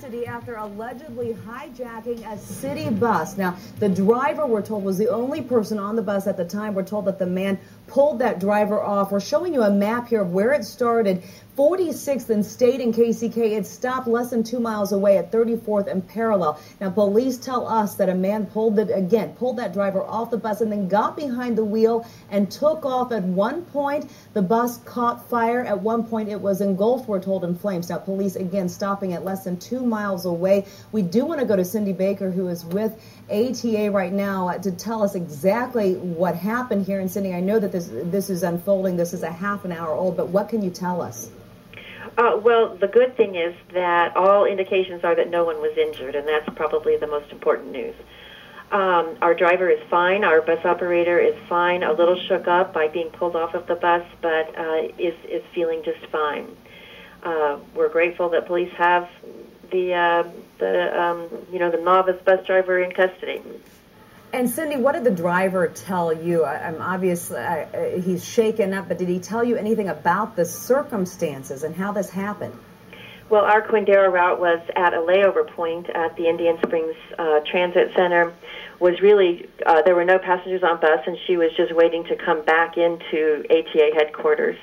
custody after allegedly hijacking a city bus. Now, the driver, we're told, was the only person on the bus at the time. We're told that the man pulled that driver off. We're showing you a map here of where it started. 46th and State in KCK. It stopped less than 2 miles away at 34th and Parallel. Now, police tell us that a man pulled that driver off the bus and then got behind the wheel and took off. At one point, the bus caught fire. At one point, it was engulfed, we're told, in flames. Now, police, again, stopping at less than 2 miles away. We do want to go to Cindy Baker, who is with ATA right now, to tell us exactly what happened here. And Cindy, I know that this is unfolding. This is a half an hour old, but what can you tell us? Well, the good thing is that all indications are that no one was injured, and that's probably the most important news. Our driver is fine. Our bus operator is fine, a little shook up by being pulled off of the bus, but is feeling just fine. We're grateful that police have the novice bus driver in custody. And Cindy, what did the driver tell you? Obviously, he's shaken up, but did he tell you anything about the circumstances and how this happened? Well, our Quindaro route was at a layover point at the Indian Springs Transit Center. Was really there were no passengers on bus, and she was just waiting to come back into ATA headquarters.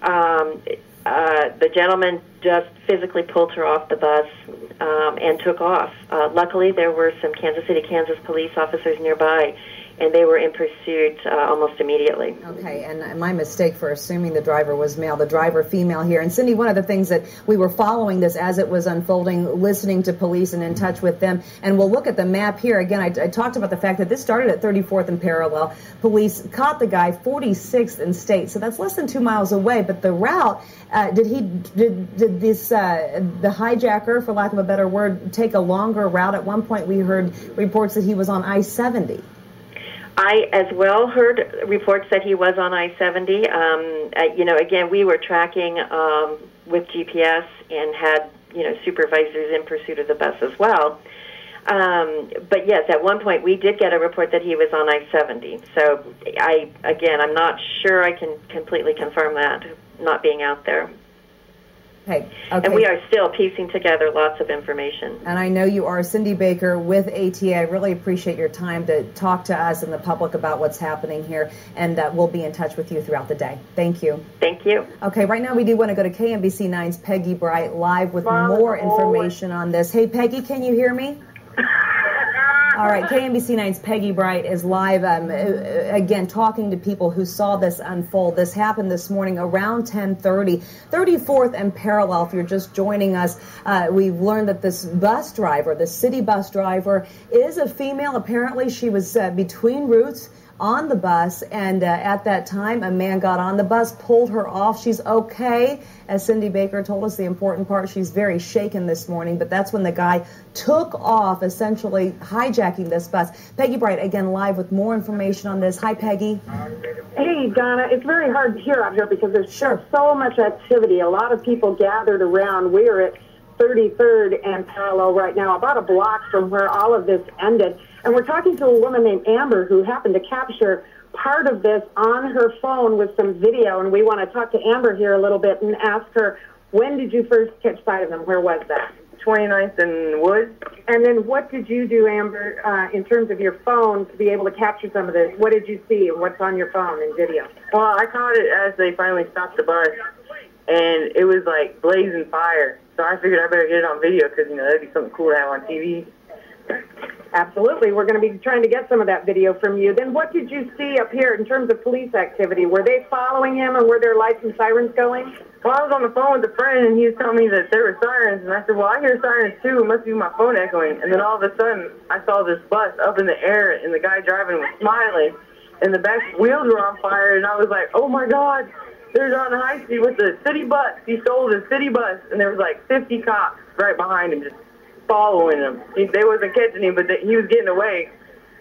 The gentleman just physically pulled her off the bus and took off. Luckily, there were some Kansas City, Kansas police officers nearby, and they were in pursuit almost immediately. Okay, and my mistake for assuming the driver was male, the driver female here. And Cindy, one of the things that we were following this as it was unfolding, listening to police and in touch with them, and we'll look at the map here. Again, I talked about the fact that this started at 34th and Parallel. Police caught the guy 46th and State, so that's less than 2 miles away. But the route, did the hijacker, for lack of a better word, take a longer route? At one point we heard reports that he was on I-70. I as well heard reports that he was on I-70. Again, we were tracking with GPS and had, supervisors in pursuit of the bus as well. But yes, at one point we did get a report that he was on I-70. So I'm not sure I can completely confirm that, not being out there. Okay. And we are still piecing together lots of information. And I know you are. Cindy Baker with ATA. I really appreciate your time to talk to us and the public about what's happening here, and we'll be in touch with you throughout the day. Thank you. Thank you. Okay, right now we do want to go to KMBC 9's Peggy Bright live with more information on this. Hey, Peggy, can you hear me? All right, KMBC 9's Peggy Bright is live, again, talking to people who saw this unfold. This happened this morning around 10:30, 34th and Parallel. If you're just joining us, we've learned that this bus driver, the city bus driver, is a female. Apparently, she was between routes on the bus, and at that time, a man got on the bus, pulled her off. She's okay. As Cindy Baker told us, the important part, she's very shaken this morning, but that's when the guy took off, essentially hijacking this bus. Peggy Bright, again, live with more information on this. Hi, Peggy. Hey, Donna. It's very hard to hear out here because there's so much activity. A lot of people gathered around. We're at 33rd and Parallel right now, about a block from where all of this ended. And we're talking to a woman named Amber who happened to capture part of this on her phone with some video. And we want to talk to Amber here a little bit and ask her, when did you first catch sight of them? Where was that? 29th and Wood. And then what did you do, Amber, in terms of your phone to be able to capture some of this? What did you see? What's on your phone in video? Well, I caught it as they finally stopped the bus, and it was like blazing fire. So I figured I better get it on video because, that'd be something cool to have on TV. Absolutely. We're going to be trying to get some of that video from you. Then what did you see up here in terms of police activity? Were they following him, and were there lights and sirens going? Well, I was on the phone with a friend, and he was telling me that there were sirens, and I said, well, I hear sirens too. It must be my phone echoing. And then all of a sudden, I saw this bus up in the air, and the guy driving was smiling, and the back wheels were on fire, and I was like, oh, my God, there's on the high street with the city bus. He stole the city bus, and there was like 50 cops right behind him just following him. They wasn't catching him, but he was getting away.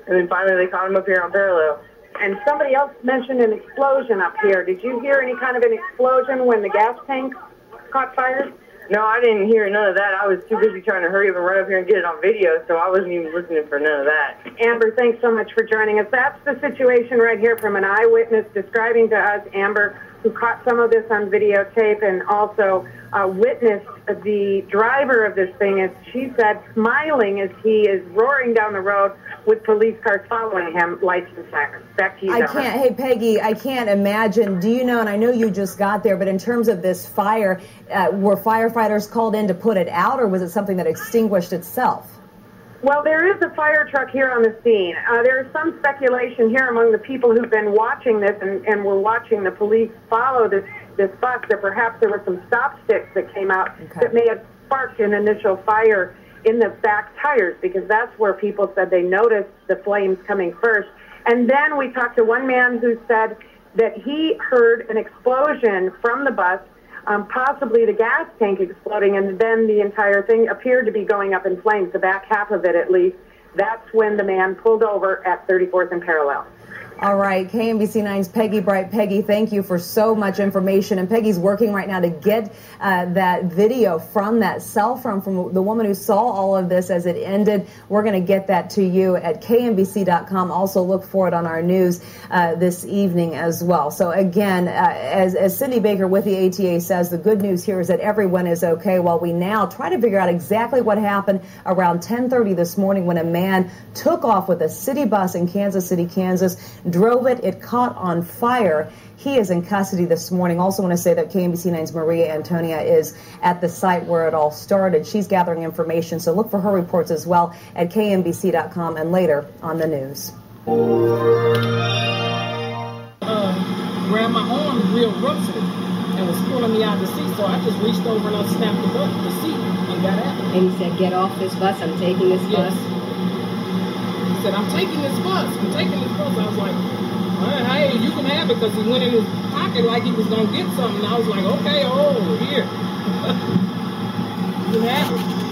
And then finally they caught him up here on Parallel. And somebody else mentioned an explosion up here. Did you hear any kind of an explosion when the gas tank caught fire? No, I didn't hear none of that. I was too busy trying to hurry up and run up here and get it on video, so I wasn't even listening for none of that. Amber, thanks so much for joining us. That's the situation right here from an eyewitness describing to us, Amber, who caught some of this on videotape and also witnessed the driver of this thing, as she said, smiling as he is roaring down the road with police cars following him, lights and sirens. Back to you, Donna. Hey, Peggy, I can't imagine. Do you know, and I know you just got there, but in terms of this fire, were firefighters called in to put it out, or was it something that extinguished itself? Well, there is a fire truck here on the scene. There is some speculation here among the people who've been watching this and were watching the police follow this bus that perhaps there were some stop sticks that came out that may have sparked an initial fire in the back tires, because that's where people said they noticed the flames coming first. And then we talked to one man who said that he heard an explosion from the bus, possibly the gas tank exploding, and then the entire thing appeared to be going up in flames, the back half of it at least. That's when the man pulled over at 34th and Parallel. All right, KMBC 9's Peggy Bright. Peggy, thank you for so much information. And Peggy's working right now to get that video from that cell phone from the woman who saw all of this as it ended. We're going to get that to you at KMBC.com. Also look for it on our news this evening as well. So again, as Cindy Baker with the ATA says, the good news here is that everyone is okay, while we now try to figure out exactly what happened around 10:30 this morning when a man took off with a city bus in Kansas City, Kansas, drove it. It caught on fire. He is in custody this morning. Also want to say that KMBC 9's Maria Antonia is at the site where it all started. She's gathering information, so look for her reports as well at KMBC.com and later on the news. Grabbed my arm real roughly and was pulling me out of the seat, so I just reached over and unsnapped the seat and got out. And he said, "Get off this bus. I'm taking this bus." He said, "I'm taking this bus. I'm taking this bus." I was like, "Hey, you can have it," because he went in his pocket like he was going to get something. And I was like, "Okay, oh, here." You can have it.